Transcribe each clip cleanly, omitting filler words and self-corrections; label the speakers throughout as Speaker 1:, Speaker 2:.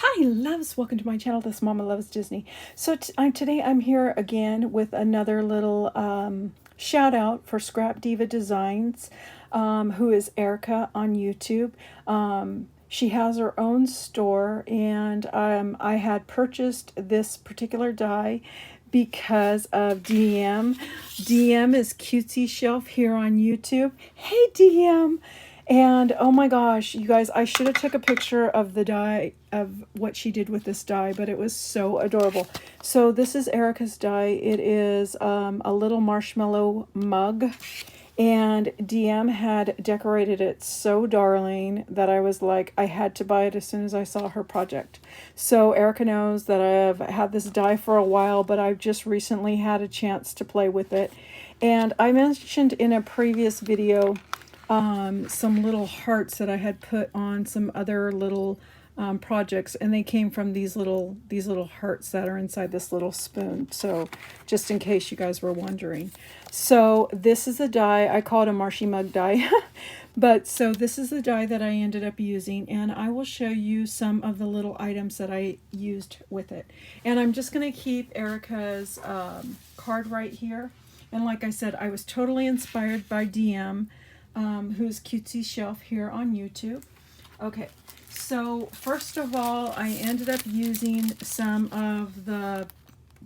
Speaker 1: Hi loves, welcome to my channel. This Mama Loves Disney. So today I'm here again with another little shout out for Scrap Diva Designs, who is Erica on YouTube. She has her own store, and I had purchased this particular die because of Diem. Diem is Cutesy Shelf here on YouTube. Hey Diem! And oh my gosh, you guys, I should have took a picture of the die, of what she did with this die, but it was so adorable. So this is Erica's die. It is a little marshmallow mug. And DM had decorated it so darling that I was like, I had to buy it as soon as I saw her project. So Erica knows that I've had this die for a while, but I've just recently had a chance to play with it. And I mentioned in a previous video some little hearts that I had put on some other little projects, and they came from these little hearts that are inside this little spoon. So just in case you guys were wondering, so this is a die. I call it a Marshy mug die. But so this is the die that I ended up using, and I will show you some of the little items that I used with it. And I'm just going to keep Erica's card right here. And like I said, I was totally inspired by DM, who's Cutesy Shelf here on YouTube. Okay, so first of all, I ended up using some of the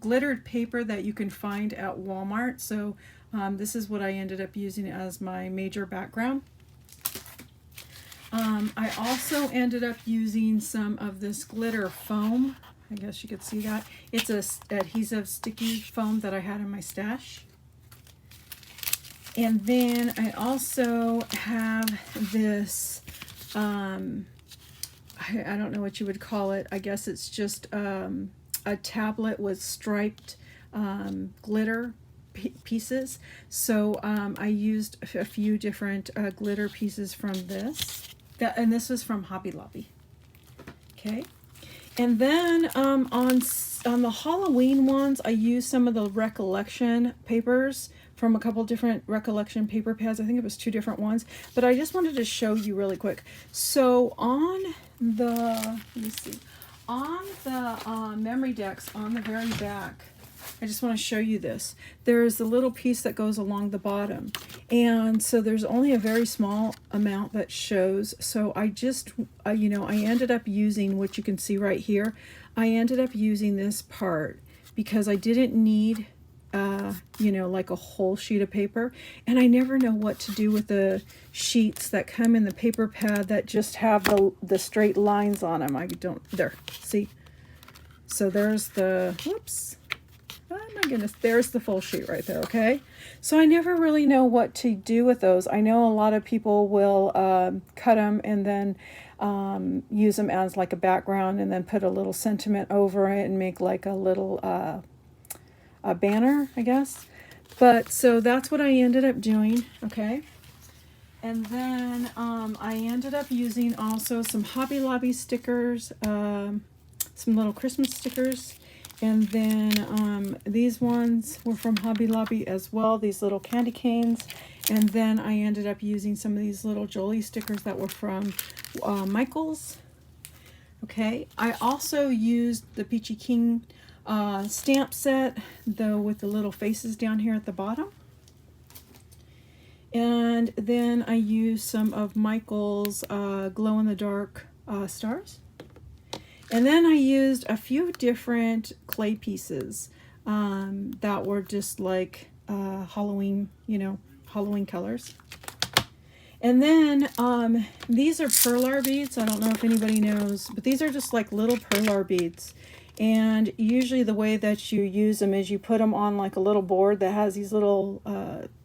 Speaker 1: glittered paper that you can find at Walmart. So this is what I ended up using as my major background. I also ended up using some of this glitter foam. I guess you could see that. It's a adhesive sticky foam that I had in my stash. And then I also have this, I don't know what you would call it. I guess it's just a tablet with striped glitter pieces. So I used a few different glitter pieces from this. And this was from Hobby Lobby. Okay. And then on the Halloween ones, I used some of the recollection papers from a couple different recollection paper pads. I think it was 2 different ones, but I just wanted to show you really quick. So on the, let me see, on the memory decks on the very back, I just want to show you this. There's a little piece that goes along the bottom, and so there's only a very small amount that shows. So I just, you know, I ended up using what you can see right here. I ended up using this part because I didn't need you know, like a whole sheet of paper, and I never know what to do with the sheets that come in the paper pad that just have the straight lines on them. I don't, there, see? So there's the, whoops, oh my goodness, there's the full sheet right there, okay? So I never really know what to do with those. I know a lot of people will cut them and then use them as like a background and then put a little sentiment over it and make like a little a banner, I guess. But so that's what I ended up doing, okay? And then I ended up using also some Hobby Lobby stickers, some little Christmas stickers. And then these ones were from Hobby Lobby as well, these little candy canes. And then I ended up using some of these little Jolie stickers that were from Michael's. Okay, I also used the Peachy King stamp set, though, with the little faces down here at the bottom. And then I used some of Michael's glow-in-the-dark stars. And then I used a few different clay pieces that were just like Halloween, you know, Halloween colors. And then these are perlar beads. I don't know if anybody knows, but these are just like little perlar beads. And usually the way that you use them is you put them on like a little board that has these little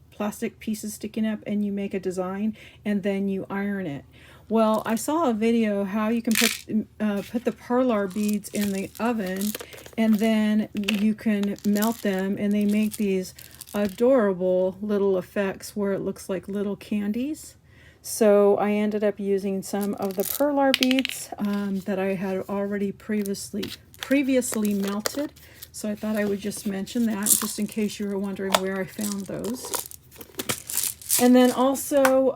Speaker 1: plastic pieces sticking up, and you make a design and then you iron it. Well, I saw a video how you can put the perlar beads in the oven, and then you can melt them, and they make these adorable little effects where it looks like little candies. So I ended up using some of the perlar beads that I had already previously melted. So I thought I would just mention that just in case you were wondering where I found those. And then also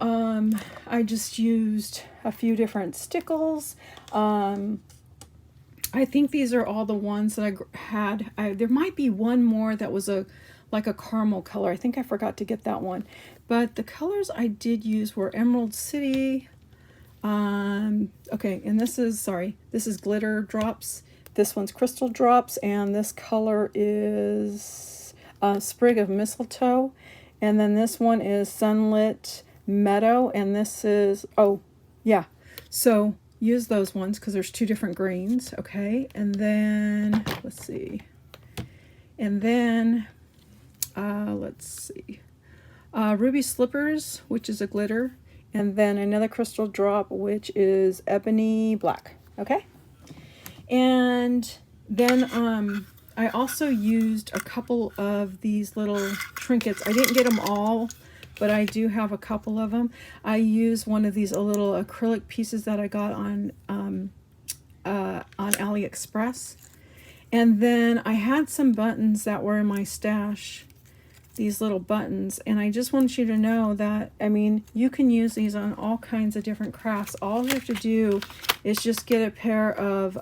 Speaker 1: I just used a few different Stickles. I think these are all the ones that I had. There might be one more that was like a caramel color. I think I forgot to get that one. But the colors I did use were Emerald City. Okay, and this is glitter drops. This one's crystal drops, and this color is Sprig of Mistletoe. And then this one is Sunlit Meadow, and this is, oh, yeah. So use those ones because there's two different greens, okay? And then, let's see. And then, let's see. Ruby Slippers, which is a glitter. And then another crystal drop, which is Ebony Black, okay? And then I also used a couple of these little trinkets. I didn't get them all, but I do have a couple of them. I used one of these little acrylic pieces that I got on AliExpress. And then I had some buttons that were in my stash, these little buttons, and I just want you to know that, I mean, you can use these on all kinds of different crafts. All you have to do is just get a pair of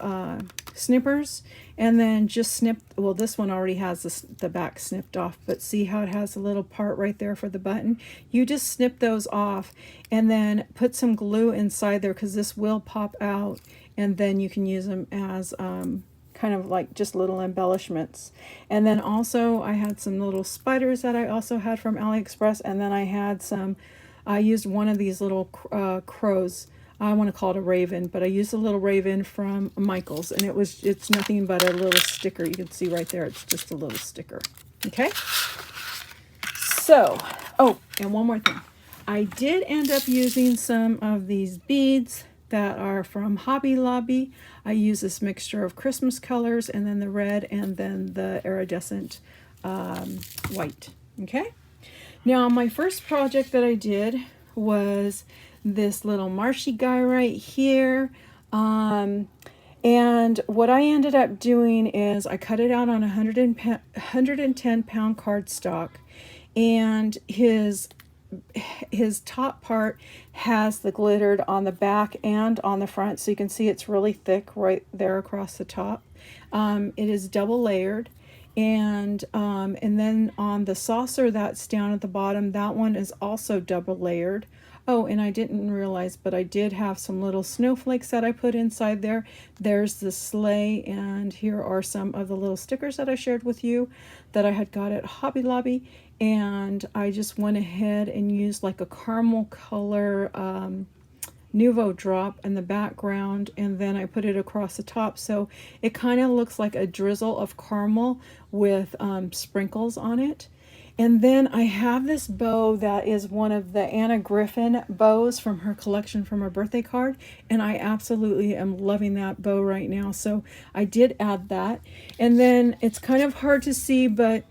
Speaker 1: snippers and then just snip, well, this one already has the back snipped off, but see how it has a little part right there for the button? You just snip those off and then put some glue inside there because this will pop out, and then you can use them as kind of like just little embellishments. And then also I had some little spiders that I also had from AliExpress, and then I had some, I used one of these little crows. I want to call it a raven, but I used a little raven from Michael's, and it's nothing but a little sticker. You can see right there, it's just a little sticker. Okay? So, oh, and one more thing. I did end up using some of these beads that are from Hobby Lobby. I use this mixture of Christmas colors and then the red and then the iridescent white. Okay? Now, my first project that I did was this little marshy guy right here. And what I ended up doing is I cut it out on 110 pound cardstock, and his top part has the glittered on the back and on the front, so you can see it's really thick right there across the top. It is double layered, and then on the saucer that's down at the bottom, that one is also double layered. Oh, and I didn't realize, but I did have some little snowflakes that I put inside there. There's the sleigh, and here are some of the little stickers that I shared with you that I had got at Hobby Lobby. And I just went ahead and used like a caramel color Nuvo drop in the background, and then I put it across the top. So it kind of looks like a drizzle of caramel with sprinkles on it. And then I have this bow that is one of the Anna Griffin bows from her collection from her birthday card, and I absolutely am loving that bow right now. So I did add that. And then it's kind of hard to see, but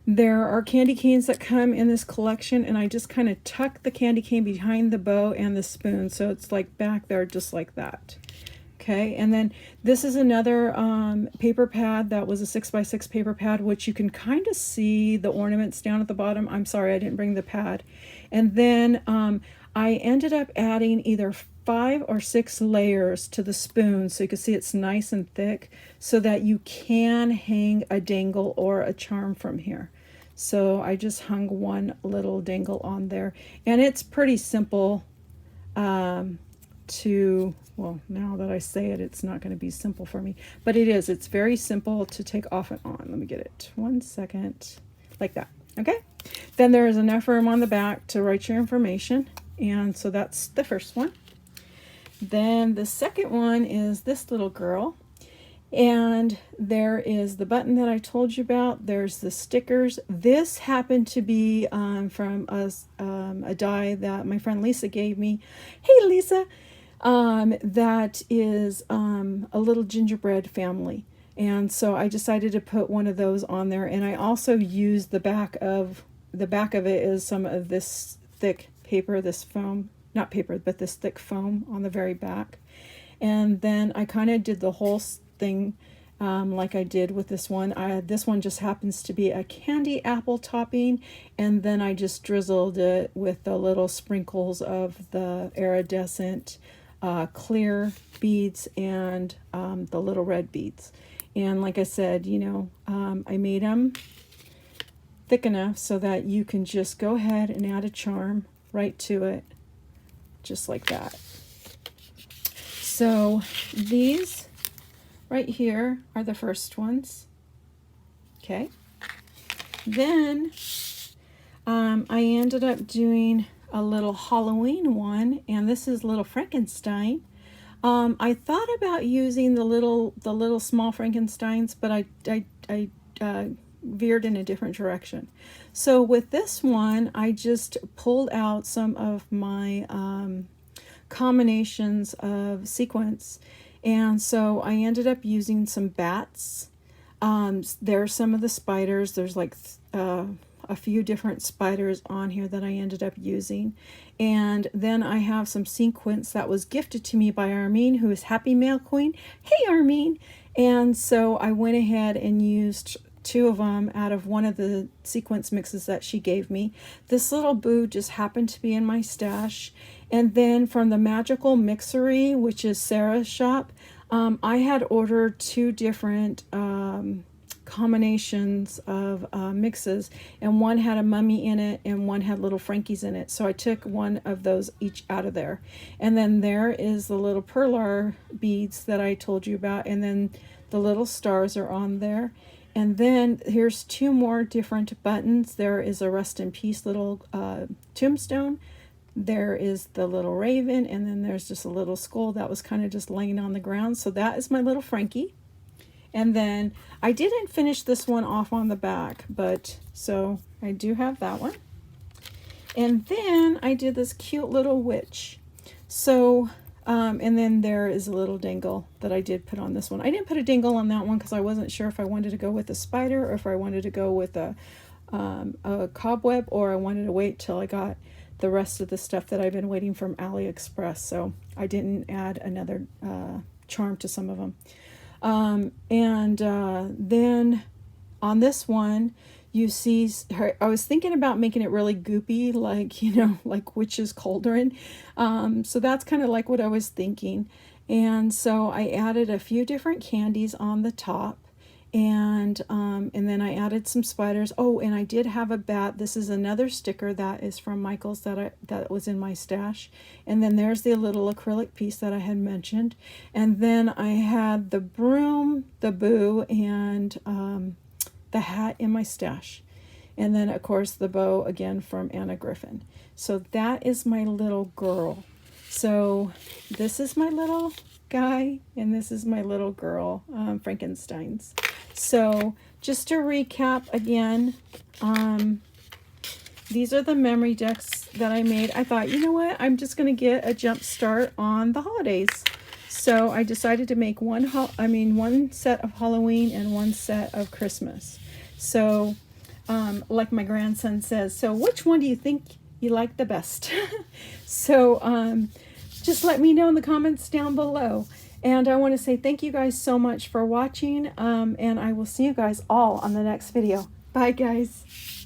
Speaker 1: there are candy canes that come in this collection, and I just kind of tuck the candy cane behind the bow and the spoon, so it's like back there just like that. Okay, and then this is another paper pad that was a 6x6 paper pad, which you can kind of see the ornaments down at the bottom. I'm sorry, I didn't bring the pad. And then I ended up adding either 5 or 6 layers to the spoon, so you can see it's nice and thick, so that you can hang a dangle or a charm from here. So I just hung one little dangle on there, and it's pretty simple well, now that I say it, it's not going to be simple for me, but it is. It's very simple to take off and on. Let me get it. 1 second. Like that. Okay? Then there is enough room on the back to write your information, and so that's the first one. Then the second one is this little girl, and there is the button that I told you about. There's the stickers. This happened to be from a die that my friend Lisa gave me. Hey, Lisa! That is a little gingerbread family, and so I decided to put one of those on there. And I also used the back of it is some of this thick paper, this foam, not paper, but this thick foam on the very back. And then I kind of did the whole thing like I did with this one. This one just happens to be a candy apple topping, and then I just drizzled it with the little sprinkles of the iridescent clear beads and the little red beads. And like I said, you know, I made them thick enough so that you can just go ahead and add a charm right to it, just like that. So these right here are the first ones. Okay. Then I ended up doing a little Halloween one, and this is Little Frankenstein. I thought about using the little small Frankensteins, but I veered in a different direction. So with this one, I just pulled out some of my combinations of sequins, and so I ended up using some bats. There's some of the spiders. There's like a few different spiders on here that I ended up using. And then I have some sequins that was gifted to me by Armene, who is Happy Mail Queen. Hey, Armene! And so I went ahead and used 2 of them out of one of the sequence mixes that she gave me. This little boo just happened to be in my stash. And then from the Magical Mixery, which is Sarah's shop, I had ordered 2 different combinations of mixes, and one had a mummy in it and one had little Frankies in it. So I took one of those each out of there. And then there is the little perlar beads that I told you about, and then the little stars are on there. And then here's 2 more different buttons. There is a rest in peace little tombstone. There is the little raven, and then there's just a little skull that was kind of just laying on the ground. So that is my little Frankie. And then I didn't finish this one off on the back, but so I do have that one. And then I did this cute little witch. So, and then there is a little dangle that I did put on this one. I didn't put a dangle on that one because I wasn't sure if I wanted to go with a spider or if I wanted to go with a cobweb, or I wanted to wait till I got the rest of the stuff that I've been waiting from AliExpress. So I didn't add another charm to some of them. Then on this one, you see her. I was thinking about making it really goopy, like, you know, like Witch's Cauldron. So that's kind of like what I was thinking. And so I added a few different candies on the top, and then I added some spiders. Oh, and I did have a bat. This is another sticker that is from Michael's that was in my stash. And then there's the little acrylic piece that I had mentioned. And then I had the broom, the boo, and the hat in my stash. And then, of course, the bow again from Anna Griffin. So that is my little girl. So this is my little guy, and this is my little girl, Frankenstein's. So just to recap again, these are the memory decks that I made. I thought, you know what, I'm just going to get a jump start on the holidays. So I decided to make one set of Halloween and one set of Christmas. So like my grandson says, so which one do you think you like the best? So just let me know in the comments down below. And I want to say thank you guys so much for watching, and I will see you guys all on the next video. Bye, guys.